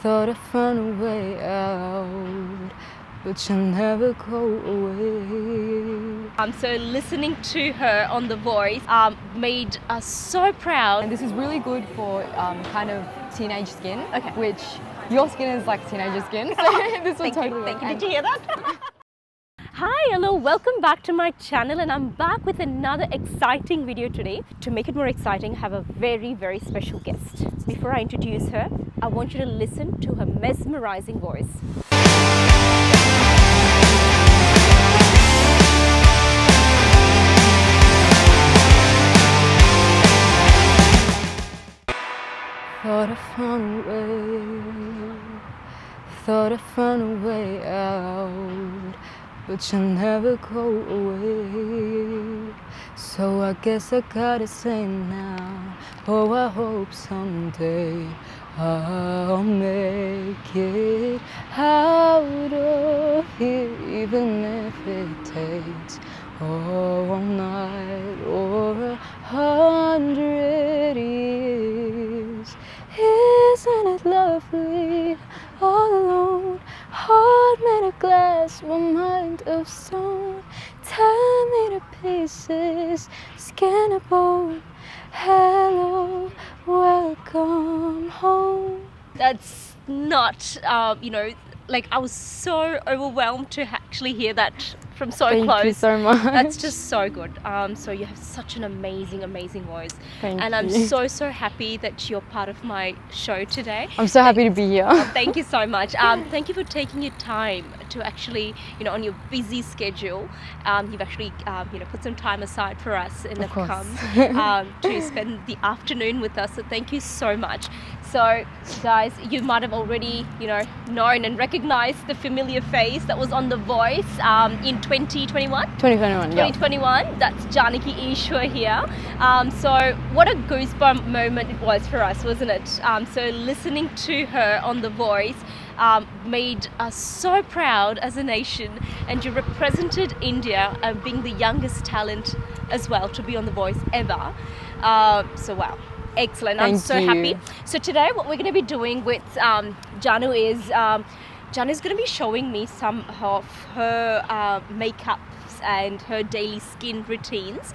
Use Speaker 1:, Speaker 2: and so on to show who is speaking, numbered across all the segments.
Speaker 1: Thought I'd find a way out, but you'll never go away.
Speaker 2: So listening to her on The Voice made us so proud.
Speaker 1: And this is really good for kind of teenage skin,
Speaker 2: Okay.
Speaker 1: which your skin is like teenager skin, so this will totally work.
Speaker 2: Thank you. Did you hear that? Hi, hello, welcome back to my channel, and I'm back with another exciting video today. To make it more exciting, I have a very, very special guest. Before I introduce her, I want you to listen to her mesmerizing voice.
Speaker 1: Thought I found a way, thought I found a way out, but you'll never go away. So I guess I gotta say now, oh, I hope someday I'll make it out of here, even if it takes all night or 100 years. Isn't it lovely, all alone, heart made of glass, my mind of stone, tear me to pieces, skin and bone, hello, welcome home.
Speaker 2: That's not, like I was so overwhelmed to actually hear that from so close.
Speaker 1: Thank you so much.
Speaker 2: That's just so good. So you have such an amazing voice.
Speaker 1: Thank
Speaker 2: and
Speaker 1: you.
Speaker 2: I'm so happy that you're part of my show today.
Speaker 1: I'm so happy to be here.
Speaker 2: Thank you so much. Thank you for taking your time to actually, on your busy schedule, you've actually, put some time aside for us and have come to spend the afternoon with us. So thank you so much. So guys, you might have already, known and recognized the familiar face that was on The Voice in 2021? 2021, that's Janaki Easwar here. So what a goosebump moment it was for us, wasn't it? So listening to her on The Voice made us so proud as a nation, and you represented India, being the youngest talent as well to be on The Voice ever. So wow. Excellent. I'm so happy. So today what we're going to be doing with Janu is Janu's going to be showing me some of her makeups and her daily skin routines,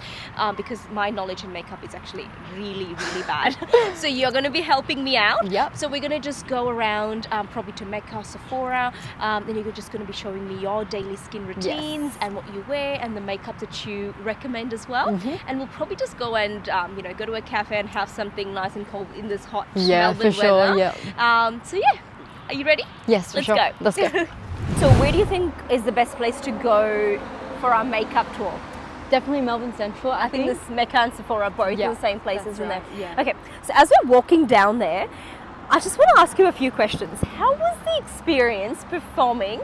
Speaker 2: because my knowledge in makeup is actually really bad. So you're going to be helping me out.
Speaker 1: Yep.
Speaker 2: So we're going to just go around probably to Mecca, Sephora, then you're just going to be showing me your daily skin routines and what you wear and the makeup that you recommend as well. And we'll probably just go and go to a cafe and have something nice and cold in this hot Melbourne
Speaker 1: for sure.
Speaker 2: weather.
Speaker 1: Yeah.
Speaker 2: So yeah, are you ready?
Speaker 1: Yes, for sure.
Speaker 2: Let's go. So where do you think is the best place to go for our makeup tour?
Speaker 1: Definitely Melbourne Central. I think
Speaker 2: this Mecca and Sephora are both in the same places, isn't
Speaker 1: right.
Speaker 2: there?
Speaker 1: Yeah.
Speaker 2: Okay, so as we're walking down there, I just want to ask you a few questions. How was the experience performing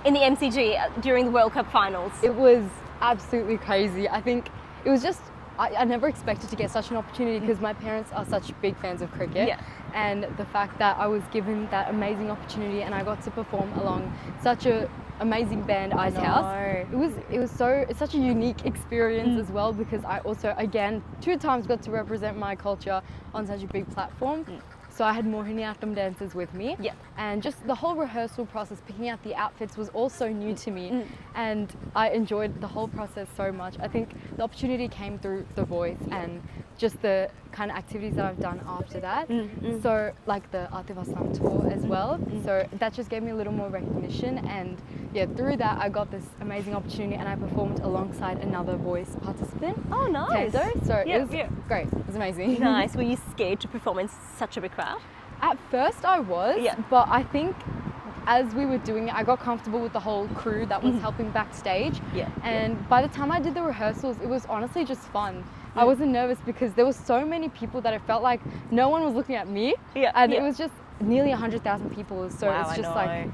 Speaker 2: in the MCG during the World Cup finals?
Speaker 1: It was absolutely crazy. I think it was just, I never expected to get such an opportunity because my parents are such big fans of cricket.
Speaker 2: Yeah.
Speaker 1: And the fact that I was given that amazing opportunity and I got to perform along such a amazing band, Ice House. It's such a unique experience as well, because I also, again, 2 times got to represent my culture on such a big platform. So I had Mohiniyattam dancers with me, and just the whole rehearsal process, picking out the outfits, was also new to me, and I enjoyed the whole process so much. I think the opportunity came through The Voice and just the kind of activities that I've done after that. So like the Artivasam tour as well. So that just gave me a little more recognition, and yeah, through that I got this amazing opportunity, and I performed alongside another Voice participant.
Speaker 2: Oh, nice.
Speaker 1: So it was great. It was amazing.
Speaker 2: Nice. Were you scared to perform in such a big crowd?
Speaker 1: At first I was, but I think as we were doing it, I got comfortable with the whole crew that was helping backstage. And by the time I did the rehearsals, it was honestly just fun. I wasn't nervous because there were so many people that it felt like no one was looking at me. And it was just nearly 100,000 people. So it's just like,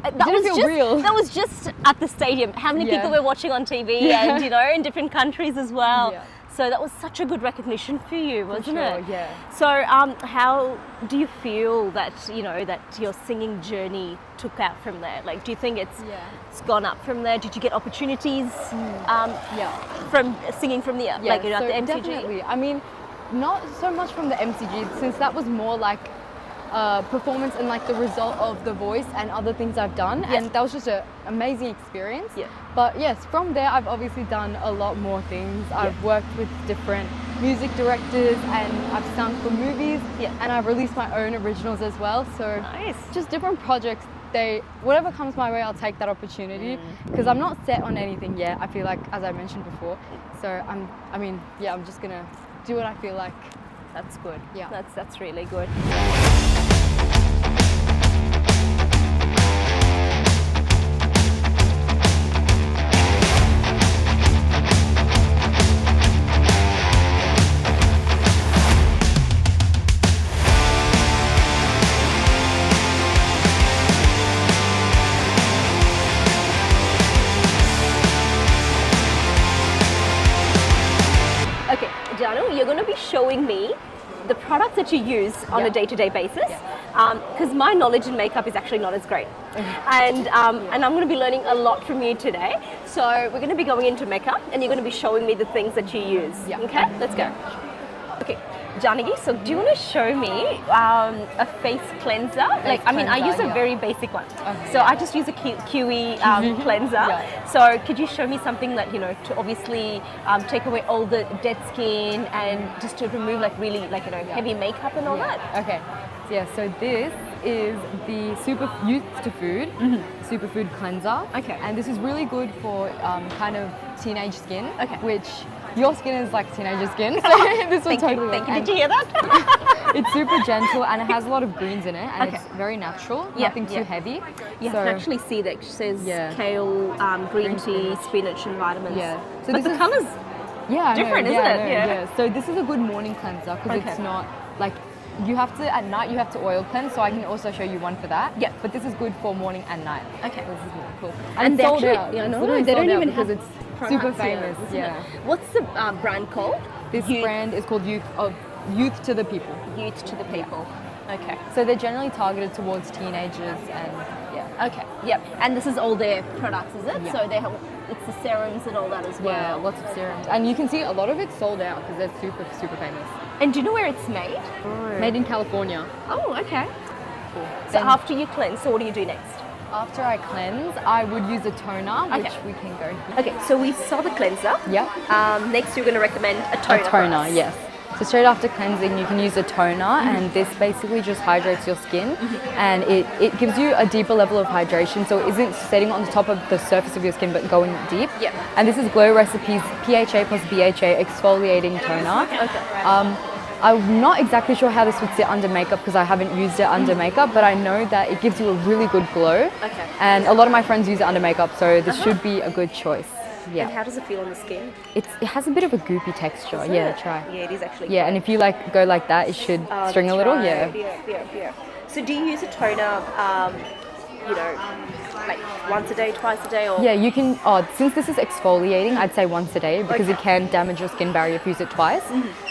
Speaker 1: it didn't feel real.
Speaker 2: That was just at the stadium. How many people were watching on TV and, in different countries as well. So that was such a good recognition for you, wasn't it?
Speaker 1: Yeah.
Speaker 2: So how do you feel that, that your singing journey took out from there? Like, do you think it's gone up from there? Did you get opportunities from singing from the, at the MCG?
Speaker 1: Definitely. I mean, not so much from the MCG, since that was more like performance and like the result of the voice and other things I've done, and that was just an amazing experience. But yes, from there I've obviously done a lot more things. I've worked with different music directors and I've sung for movies, and I've released my own originals as well. So just different projects. Whatever comes my way, I'll take that opportunity because I'm not set on anything yet. I feel like, as I mentioned before, so I'm just gonna do what I feel like.
Speaker 2: That's good.
Speaker 1: Yeah,
Speaker 2: that's really good. Okay, Janu, you're going to be showing me the products that you use on a day-to-day basis, because my knowledge in makeup is actually not as great, and I'm going to be learning a lot from you today. So we're going to be going into makeup, and you're going to be showing me the things that you use. Okay, let's go. Okay, Janaki, so do you want to show me a face cleanser? I use a very basic one. So I just use a Kiwi cleanser. So could you show me something that, to obviously take away all the dead skin and just to remove heavy makeup and all that?
Speaker 1: Okay. Yeah, so this is the Superfood Cleanser.
Speaker 2: Okay.
Speaker 1: And this is really good for kind of teenage skin, which your skin is like teenager skin, so this will totally work.
Speaker 2: Thank you. Did you hear that?
Speaker 1: It's super gentle and it has a lot of greens in it, and it's very natural, nothing too heavy.
Speaker 2: You can actually see that it says kale, green tea, spinach and vitamins. So but the colour's different, isn't it?
Speaker 1: Yeah. So this is a good morning cleanser because it's not like, at night you have to oil cleanse, so I can also show you one for that. But this is good for morning and night.
Speaker 2: Okay.
Speaker 1: This is really cool.
Speaker 2: And they
Speaker 1: sold
Speaker 2: actually,
Speaker 1: out.
Speaker 2: they don't even
Speaker 1: because
Speaker 2: have
Speaker 1: it's super famous.
Speaker 2: What's the brand called?
Speaker 1: This brand is called Youth to the People.
Speaker 2: Youth to the People. Okay.
Speaker 1: So they're generally targeted towards teenagers and
Speaker 2: Okay. Yep. And this is all their products, is it? So they have it's the serums and all that as well.
Speaker 1: Yeah, lots of serums. And you can see a lot of it's sold out because they're super, super famous.
Speaker 2: And do you know where it's made?
Speaker 1: Made in California.
Speaker 2: Oh, okay. Cool. So after you cleanse, so what do you do next?
Speaker 1: After I cleanse, I would use a toner, which we can go here.
Speaker 2: Okay, so we saw the cleanser. Next, you're going to recommend a toner.
Speaker 1: A toner, yes. So straight after cleansing, you can use a toner, and this basically just hydrates your skin, and it gives you a deeper level of hydration. So it isn't setting on the top of the surface of your skin, but going deep. And this is Glow Recipes PHA plus BHA exfoliating toner. I'm not exactly sure how this would sit under makeup because I haven't used it under makeup, but I know that it gives you a really good glow. And a lot of my friends use it under makeup, so this should be a good choice.
Speaker 2: And how does it feel on the skin?
Speaker 1: It has a bit of a goopy texture. Try.
Speaker 2: Yeah, it is actually.
Speaker 1: And if you go like that, it should string a little.
Speaker 2: Yeah. So do you use a toner, like once a day, twice a day, or?
Speaker 1: Yeah, you can. Since this is exfoliating, I'd say once a day because it can damage your skin barrier if you use it twice.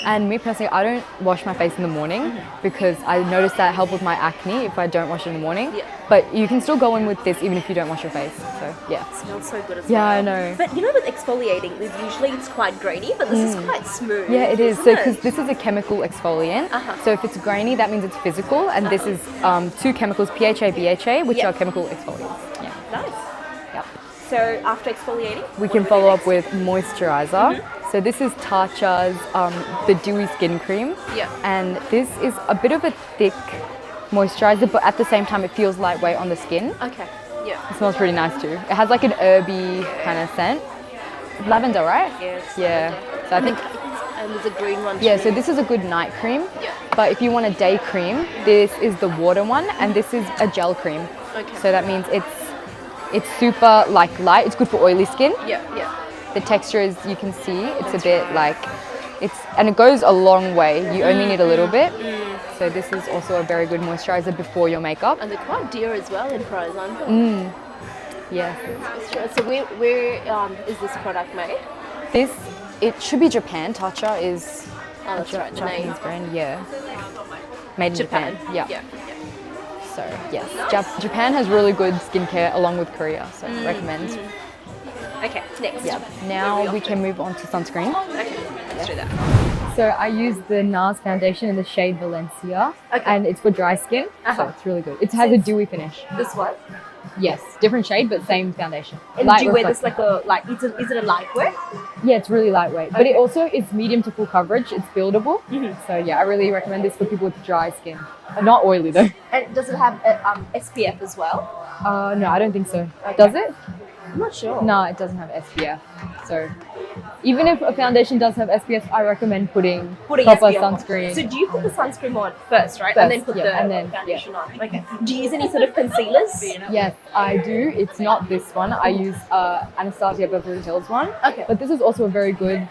Speaker 1: And me personally, I don't wash my face in the morning because I notice that help with my acne if I don't wash it in the morning. But you can still go in with this even if you don't wash your face. So
Speaker 2: it smells so good as well.
Speaker 1: Yeah, I know.
Speaker 2: But with exfoliating, usually it's quite grainy, but this is quite smooth.
Speaker 1: Yeah, it is. So because this is a chemical exfoliant, so if it's grainy, that means it's physical, and this is two chemicals, PHA, BHA, which are chemical exfoliants.
Speaker 2: Nice. So after exfoliating,
Speaker 1: we can follow up with moisturizer. So this is Tatcha's the Dewy Skin Cream. And this is a bit of a thick moisturizer, but at the same time it feels lightweight on the skin. It smells pretty nice too. It has like an herby kind of scent. Lavender, right? So I think.
Speaker 2: And there's a green one too.
Speaker 1: Yeah, so this is a good night cream. But if you want a day cream, this is the water one, and this is a gel cream. So that means it's super light. It's good for oily skin. The texture is, you can see, it's a bit and it goes a long way. You only need a little bit. So this is also a very good moisturizer before your makeup.
Speaker 2: And they're quite dear as well in price, aren't they? So where is this product made?
Speaker 1: It should be Japan. Tatcha is
Speaker 2: a
Speaker 1: Japanese brand. Made in Japan. So yes, Japan has really good skincare along with Korea, so recommend.
Speaker 2: Okay, next.
Speaker 1: Now we can move on to sunscreen.
Speaker 2: Okay, let's do that.
Speaker 1: So I use the NARS foundation in the shade Valencia,
Speaker 2: Okay.
Speaker 1: and it's for dry skin, so it's really good. It has a dewy finish.
Speaker 2: This one.
Speaker 1: Yes, different shade, but same foundation.
Speaker 2: And
Speaker 1: Light
Speaker 2: do you wear this
Speaker 1: reflective.
Speaker 2: is it a lightweight?
Speaker 1: Yeah, it's really lightweight, but it also is medium to full coverage. It's buildable. So yeah, I really recommend this for people with dry skin. Not oily though.
Speaker 2: And does it have SPF as well?
Speaker 1: No, I don't think so. Does it?
Speaker 2: I'm not sure.
Speaker 1: No, it doesn't have SPF. So even if a foundation does have SPF, I recommend putting proper
Speaker 2: SPF on.
Speaker 1: sunscreen.
Speaker 2: So do you put the sunscreen on first, right?
Speaker 1: First,
Speaker 2: and then put
Speaker 1: yeah,
Speaker 2: the
Speaker 1: and then,
Speaker 2: foundation on. Okay. Do you use any sort of concealers?
Speaker 1: Yes, I do. It's not this one. I use Anastasia Beverly Hills one.
Speaker 2: Okay.
Speaker 1: But this is also a very good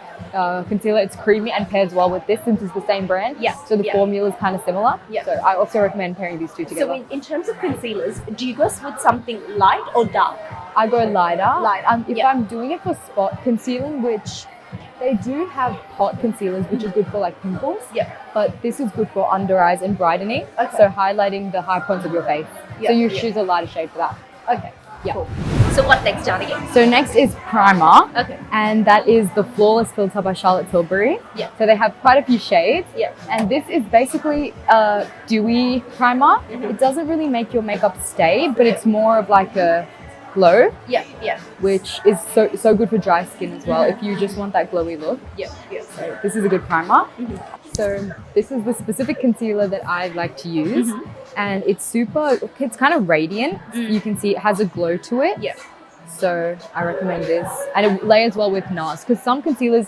Speaker 1: concealer. It's creamy and pairs well with this since it's the same brand.
Speaker 2: Yeah.
Speaker 1: So the formula is kind of similar.
Speaker 2: Yeah.
Speaker 1: So I also recommend pairing these two together.
Speaker 2: So in terms of concealers, do you go with something light or dark?
Speaker 1: I go lighter. If
Speaker 2: yeah.
Speaker 1: I'm doing it for spot concealing, which they do have hot concealers, which is good for like pimples.
Speaker 2: Yeah.
Speaker 1: But this is good for under eyes and brightening.
Speaker 2: Okay.
Speaker 1: So highlighting the high points of your face.
Speaker 2: Yeah,
Speaker 1: So you
Speaker 2: yeah.
Speaker 1: choose a lighter shade for that.
Speaker 2: Okay.
Speaker 1: Yeah.
Speaker 2: Cool. So what next, Janaki?
Speaker 1: So next is primer.
Speaker 2: Okay.
Speaker 1: And that is the Flawless Filter by Charlotte Tilbury.
Speaker 2: Yeah.
Speaker 1: So they have quite a few shades.
Speaker 2: Yeah.
Speaker 1: And this is basically a dewy primer. It doesn't really make your makeup stay, but it's more of like a glow,
Speaker 2: Yeah. Yeah.
Speaker 1: which is so good for dry skin as well if you just want that glowy look.
Speaker 2: Yeah. Yeah.
Speaker 1: So this is a good primer. So this is the specific concealer that I like to use. And it's kind of radiant. You can see it has a glow to it.
Speaker 2: Yeah.
Speaker 1: So I recommend this. And it layers well with NARS because some concealers,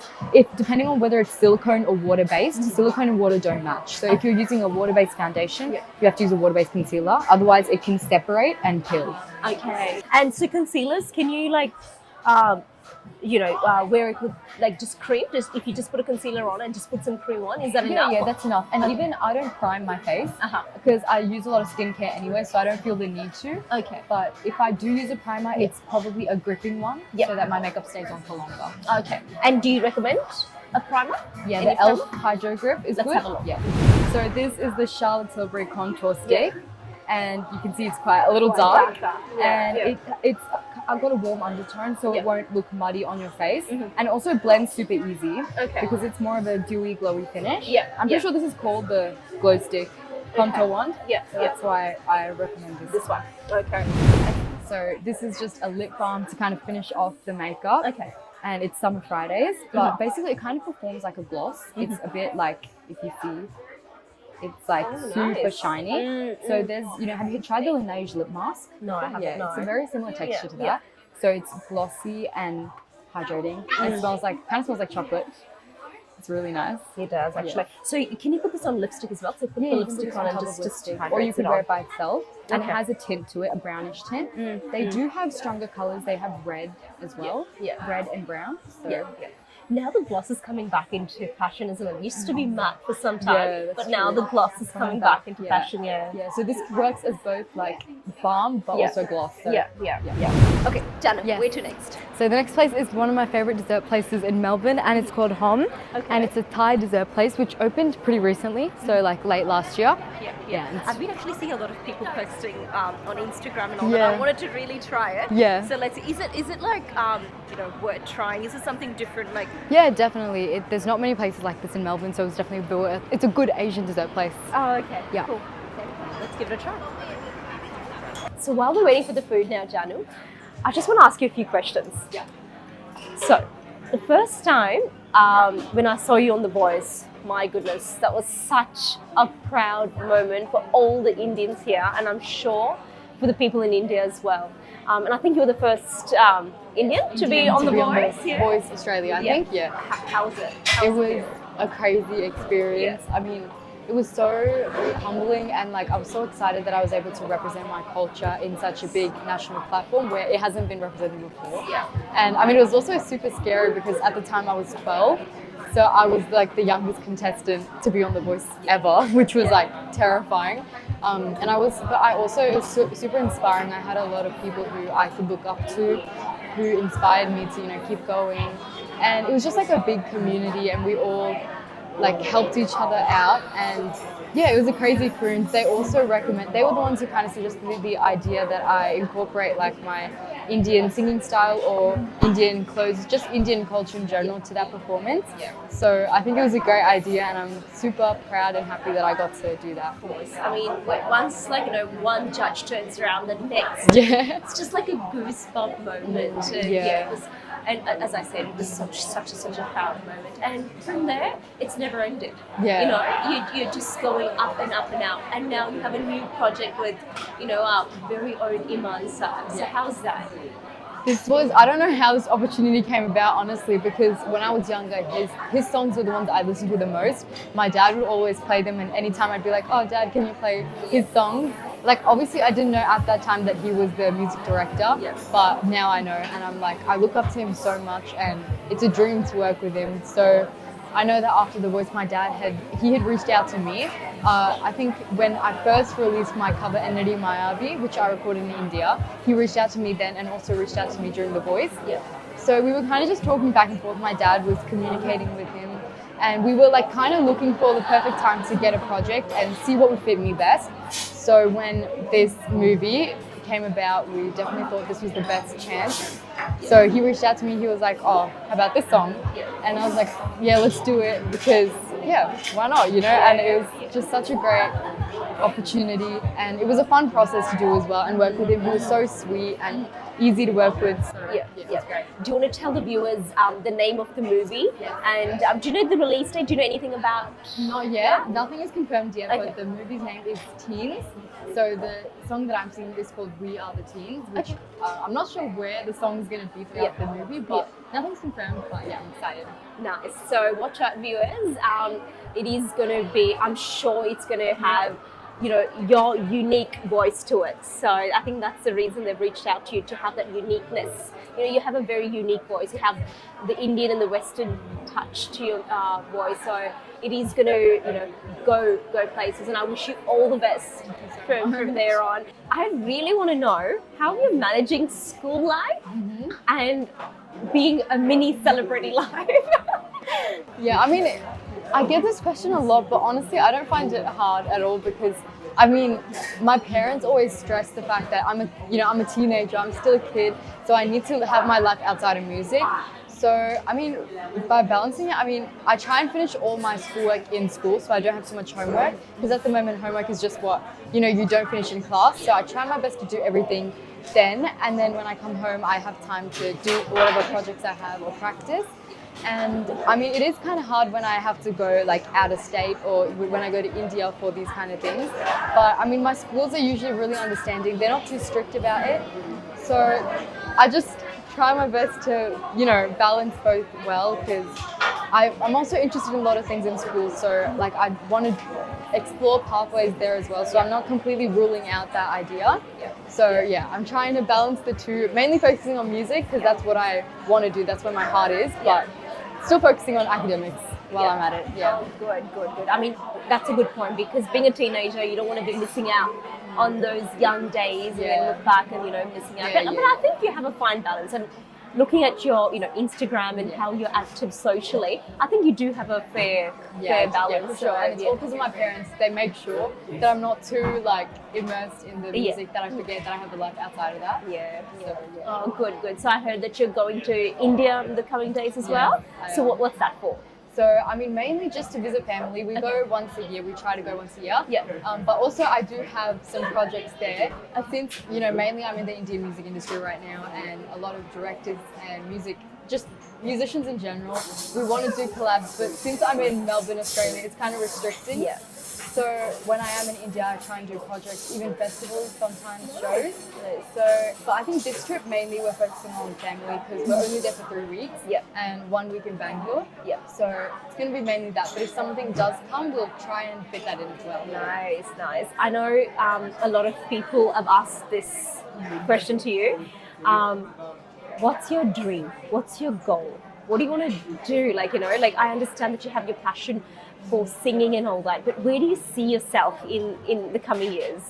Speaker 1: depending on whether it's silicone or water-based, silicone and water don't match. So if you're using a water-based foundation, you have to use a water-based concealer. Otherwise, it can separate and peel.
Speaker 2: Okay. And so concealers, can you wear it with like just cream? Just if you just put a concealer on and just put some cream on, is that enough?
Speaker 1: Yeah, that's enough. And even I don't prime my face because I use a lot of skincare anyway, so I don't feel the need to.
Speaker 2: Okay.
Speaker 1: But if I do use a primer, it's probably a gripping one so that my makeup stays on for longer.
Speaker 2: Okay. And do you recommend a primer?
Speaker 1: Yeah,
Speaker 2: Any
Speaker 1: the e.l.f.
Speaker 2: primer?
Speaker 1: Hydro Grip is
Speaker 2: Let's
Speaker 1: good.
Speaker 2: have a look.
Speaker 1: Yeah. So this is the Charlotte Tilbury Contour Stick. And you can see it's quite a little dark. And I've got a warm undertone, so it won't look muddy on your face. And it also blends super easy because it's more of a dewy, glowy finish. I'm pretty sure this is called the Glow Stick Contour Wand. So that's why I recommend this one.
Speaker 2: Okay.
Speaker 1: So this is just a lip balm to kind of finish off the makeup.
Speaker 2: Okay.
Speaker 1: And it's Summer Fridays, but basically it kind of performs like a gloss. It's a bit like, if you see, it's like super shiny. So there's, have you tried the Laneige lip mask?
Speaker 2: No, I haven't.
Speaker 1: Yeah, it's a very similar texture to that. So it's glossy and hydrating. And it kind of smells like chocolate. It's really nice.
Speaker 2: It does actually. So can you put this on lipstick as well? So put the lipstick on and just
Speaker 1: or you could wear it by itself. And
Speaker 2: Okay.
Speaker 1: it has a tint to it, a brownish tint. They do have stronger colors. They have red as well. Red and brown. So
Speaker 2: Now the gloss is coming back into fashion, isn't it? It used to be matte for some time,
Speaker 1: that's
Speaker 2: but now
Speaker 1: true.
Speaker 2: the gloss is coming back into fashion.
Speaker 1: Yeah, so this works as both like balm but also gloss. So.
Speaker 2: Okay, Jana,
Speaker 1: Yes.
Speaker 2: where to next?
Speaker 1: So the next place is one of my favorite dessert places in Melbourne, and it's called Hom. And it's a Thai dessert place which opened pretty recently, so like late last year. Yeah.
Speaker 2: I've been actually seeing a lot of people posting on Instagram and all that. I wanted to really try it.
Speaker 1: Yeah.
Speaker 2: So let's see. Is it like worth trying? Is it something different? Like
Speaker 1: Yeah, definitely. There's not many places like this in Melbourne, so it's a good Asian dessert place.
Speaker 2: Oh, okay.
Speaker 1: Yeah.
Speaker 2: Cool. Okay. Let's give it a try. So while we're waiting for the food now, Janu, I just want to ask you a few questions.
Speaker 1: Yeah.
Speaker 2: So, the first time when I saw you on The Voice, my goodness, that was such a proud moment for all the Indians here, and I'm sure for the people in India as well. And I think you were the first Indian to be on The Voice.
Speaker 1: Voice Australia, I think. Yeah.
Speaker 2: How was it?
Speaker 1: It was a crazy experience. I mean, it was so humbling, and like I was so excited that I was able to represent my culture in such a big national platform where it hasn't been represented before. And I mean, it was also super scary because at the time I was 12, so I was like the youngest contestant to be on The Voice ever, which was like terrifying. But it was super inspiring. I had a lot of people who I could look up to, who inspired me to keep going, and it was just like a big community, and we all like helped each other out, and Yeah, it was a crazy experience. They also recommend, they were the ones who kind of suggested the idea that I incorporate like my Indian singing style or Indian clothes, just Indian culture in general to that performance. So I think it was a great idea and I'm super proud and happy that I got to do that.
Speaker 2: Of course. I mean, once one judge turns around, the next, it's just like a goosebump moment. And, it was, and as I said, it was such a proud moment. And from there, it's never ended.
Speaker 1: Yeah.
Speaker 2: You know, you're just going up and up and out. And now you have a new project with, our very own Imman sir. So how's that?
Speaker 1: I don't know how this opportunity came about, honestly, because when I was younger, his songs were the ones I listened to the most. My dad would always play them, and anytime I'd be like, oh, Dad, can you play his songs? Like, obviously, I didn't know at that time that he was the music director, but now I know, and I'm like, I look up to him so much, and it's a dream to work with him. So I know that after The Voice, my dad had reached out to me. I think when I first released my cover Ennadi Mayavi, which I recorded in India, he reached out to me then and also reached out to me during The Voice. So we were kind of just talking back and forth. My dad was communicating with him and we were like kind of looking for the perfect time to get a project and see what would fit me best. So when this movie came about, we definitely thought this was the best chance. So he reached out to me, he was like, oh, how about this song? And I was like, yeah, let's do it because, why not, And it was just such a great opportunity and it was a fun process to do as well and work with him. He was so sweet and easy to work with. So, it's great.
Speaker 2: Do you want to tell the viewers the name of the movie? And do you know the release date? Do you know anything about?
Speaker 1: Not yet. Nothing is confirmed yet, but the movie's name is Teenz. So the song that I'm singing is called We Are the Teens, which I'm not sure where the song's going to be throughout the movie, but nothing's confirmed, but I'm excited.
Speaker 2: Nice. So watch out, viewers. It is going to be, I'm sure it's going to have your unique voice to it. So I think that's the reason they've reached out to you, to have that uniqueness. You have a very unique voice. You have the Indian and the Western touch to your voice. So it is going to, go places. And I wish you all the best from there on. I really want to know how you're managing school life and being a mini celebrity life.
Speaker 1: Yeah, I mean, I get this question a lot, but honestly, I don't find it hard at all because, I mean, my parents always stress the fact that I'm a teenager, I'm still a kid, so I need to have my life outside of music. So, I mean, by balancing it, I mean, I try and finish all my schoolwork in school so I don't have too much homework because at the moment homework is just what, you don't finish in class. So I try my best to do everything then, and then when I come home, I have time to do whatever projects I have or practice. And I mean, it is kind of hard when I have to go like out of state or when I go to India for these kind of things. But I mean, my schools are usually really understanding. They're not too strict about it. So I just try my best to, balance both well because I'm also interested in a lot of things in school. So like I want to explore pathways there as well. So I'm not completely ruling out that idea. So I'm trying to balance the two, mainly focusing on music because that's what I want to do. That's where my heart is, but still focusing on academics while I'm at it.
Speaker 2: Good. I mean, that's a good point because being a teenager, you don't want to be missing out on those young days and then look back and, missing out. But I think you have a fine balance. And looking at your, Instagram and how you're active socially, I think you do have a fair balance.
Speaker 1: Yeah, for sure. And it's all because of my parents. They make sure that I'm not too immersed in the music that I forget that I have a life outside of that.
Speaker 2: Oh, good. So I heard that you're going to India in the coming days as well. So what's that for?
Speaker 1: So, I mean, mainly just to visit family. We go once a year. We try to go once a year. But also, I do have some projects there. Since, mainly I'm in the Indian music industry right now and a lot of directors and just musicians in general, we want to do collabs. But since I'm in Melbourne, Australia, it's kind of restricting. So when I am in India, I try and do projects, even festivals, sometimes shows. But I think this trip mainly we're focusing on family because we're only there for 3 weeks and 1 week in Bangalore. So it's going to be mainly that. But if something does come, we'll try and fit that in as well.
Speaker 2: Nice. I know a lot of people have asked this question to you. What's your dream? What's your goal? What do you want to do? I understand that you have your passion for singing and all that, but where do you see yourself in the coming years?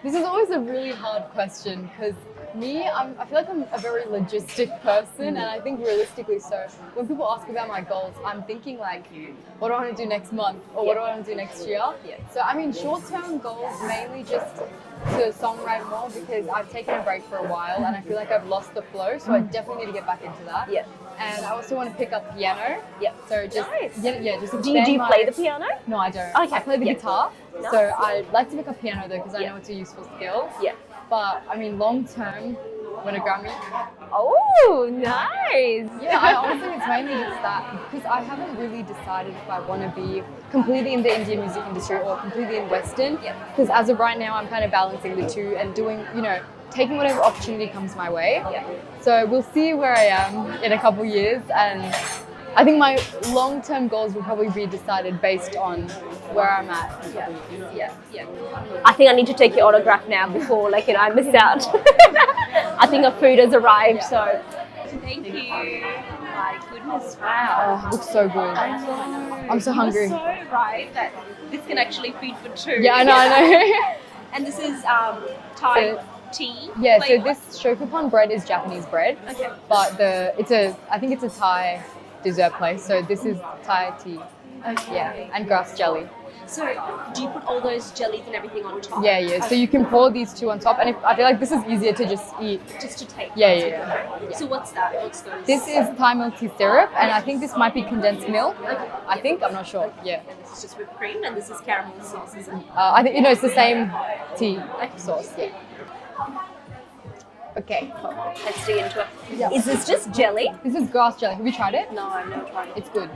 Speaker 1: This is always a really hard question because I feel like I'm a very logistic person, and I think realistically so. When people ask about my goals, I'm thinking like, what do I want to do next month, or what do I want to do next year? So I mean, short-term goals mainly just to songwrite more, because I've taken a break for a while and I feel like I've lost the flow, so I definitely need to get back into that. And I also want to pick up piano. So just just
Speaker 2: do you play the piano?
Speaker 1: No, I don't.
Speaker 2: Okay.
Speaker 1: I play the guitar.
Speaker 2: Nice.
Speaker 1: So I'd like to pick up piano though, because I know it's a useful skill. But I mean, long term, win a Grammy.
Speaker 2: Oh, nice.
Speaker 1: Yeah, I honestly, it's mainly just that, because I haven't really decided if I want to be completely in the Indian music industry or completely in Western. Because as of right now, I'm kind of balancing the two and doing, taking whatever opportunity comes my way. So we'll see where I am in a couple years, and I think my long-term goals will probably be decided based on where I'm at.
Speaker 2: I think I need to take your autograph now before, I miss out. I think our food has arrived, so. Thank you. My goodness, wow.
Speaker 1: Oh, it looks so good.
Speaker 2: I know.
Speaker 1: I'm so hungry.
Speaker 2: You're so right that this can actually feed for two.
Speaker 1: Yeah, I know.
Speaker 2: And this is Thai tea.
Speaker 1: Yeah,
Speaker 2: flavor.
Speaker 1: so this shokupan bread is Japanese bread.
Speaker 2: Okay.
Speaker 1: But I think it's a Thai dessert place. So this is Thai tea.
Speaker 2: Okay.
Speaker 1: Yeah, and grass jelly.
Speaker 2: So, do you put all those jellies and everything on top?
Speaker 1: Yeah. So you can pour these two on top, and I feel like this is easier to just eat.
Speaker 2: Just to take.
Speaker 1: Yeah.
Speaker 2: So what's that? What's those?
Speaker 1: This is Thai milk tea syrup, and I think this might be condensed milk. I think, I'm not sure. Yeah.
Speaker 2: And this is just whipped cream, and this is caramel sauce, isn't it?
Speaker 1: I think it's the same tea sauce. Yeah. Okay.
Speaker 2: Let's dig into it.
Speaker 1: Yeah.
Speaker 2: Is this just jelly?
Speaker 1: This is grass jelly. Have you tried it?
Speaker 2: No, I've never tried it.
Speaker 1: It's good.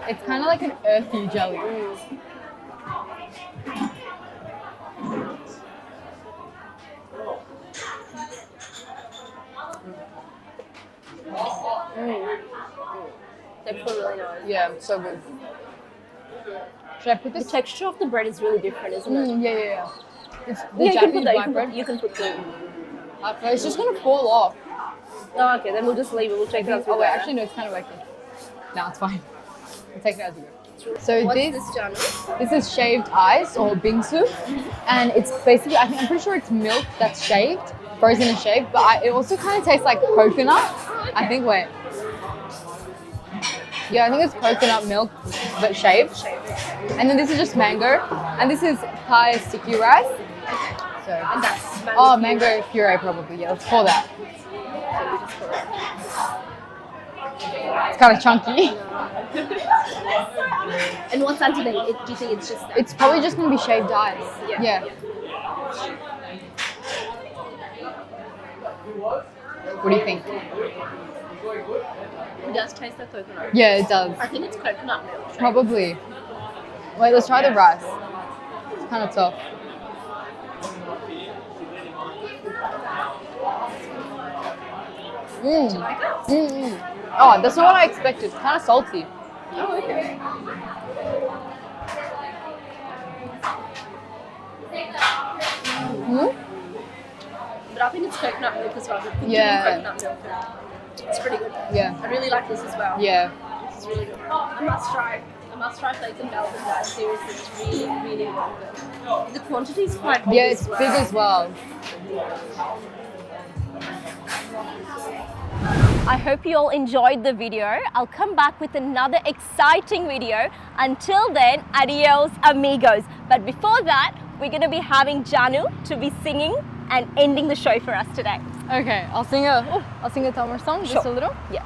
Speaker 1: It's kind of like an earthy jelly.
Speaker 2: They feel really nice.
Speaker 1: Yeah, so good. Should I put
Speaker 2: The
Speaker 1: this?
Speaker 2: texture of the bread is really different, isn't it?
Speaker 1: Yeah. It's the
Speaker 2: Yeah,
Speaker 1: Japanese black bread.
Speaker 2: you can put the.
Speaker 1: It's just gonna fall off.
Speaker 2: Oh, okay, then we'll just leave it. We'll check it out.
Speaker 1: Oh wait, actually no, it's kind of working. No, it's fine. We'll take it as we go. So
Speaker 2: What's
Speaker 1: this
Speaker 2: this, Janu?
Speaker 1: this is shaved ice or bingsu, and it's basically I'm pretty sure it's milk that's shaved, frozen and shaved, but it also kind of tastes like coconut. I think Yeah, I think it's coconut milk but shaved. And then this is just mango, and this is Thai sticky rice. So
Speaker 2: And that's
Speaker 1: mango puree probably. Yeah, let's pour that. It's kind of chunky.
Speaker 2: And what's underneath? Do you think it's just that?
Speaker 1: It's probably just gonna be shaved ice. Yeah. What do you think?
Speaker 2: It does taste like coconut.
Speaker 1: Yeah, it does.
Speaker 2: I think it's coconut milk.
Speaker 1: Probably. Wait, let's try the rice. It's kind of tough.
Speaker 2: Do you like it?
Speaker 1: Oh, that's not what I expected. It's kind of salty.
Speaker 2: Oh, okay. But I think it's coconut milk as well. Coconut milk. It's pretty good.
Speaker 1: Yeah.
Speaker 2: I really like this as well.
Speaker 1: Yeah.
Speaker 2: This is really good. I must try plates in Melbourne, guys. Seriously, it's really, really well good. The quantity is quite big.
Speaker 1: Yeah, it's big as well.
Speaker 2: I hope you all enjoyed the video. I'll come back with another exciting video. Until then, adios amigos. But before that, we're going to be having Janu to be singing and ending the show for us today.
Speaker 1: Okay, I'll sing a Tamil song, just a little.
Speaker 2: Yeah.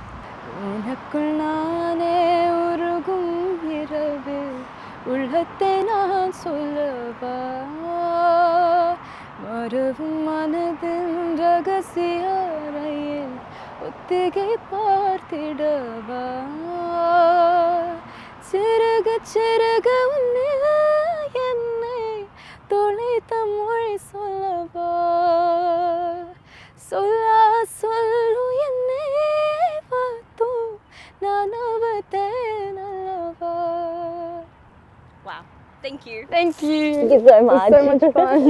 Speaker 1: உனக்குள் நானே உருகும் இரவு உள்ளத்தை நான் சொல்லவா மறவும் மனதின் ரகசிய அறையில் ஒத்திகை பார்த்திடவா சிறுக சிறுக உன்னில் என்னை தொலைத்த மொழி சொல்லவா சொல்லா சொல்லு என்னை பார்த்து நான் அவதேனல்லவா.
Speaker 2: Wow. Thank you.
Speaker 1: Thank you.
Speaker 2: Thank you so much.
Speaker 1: It's so much fun.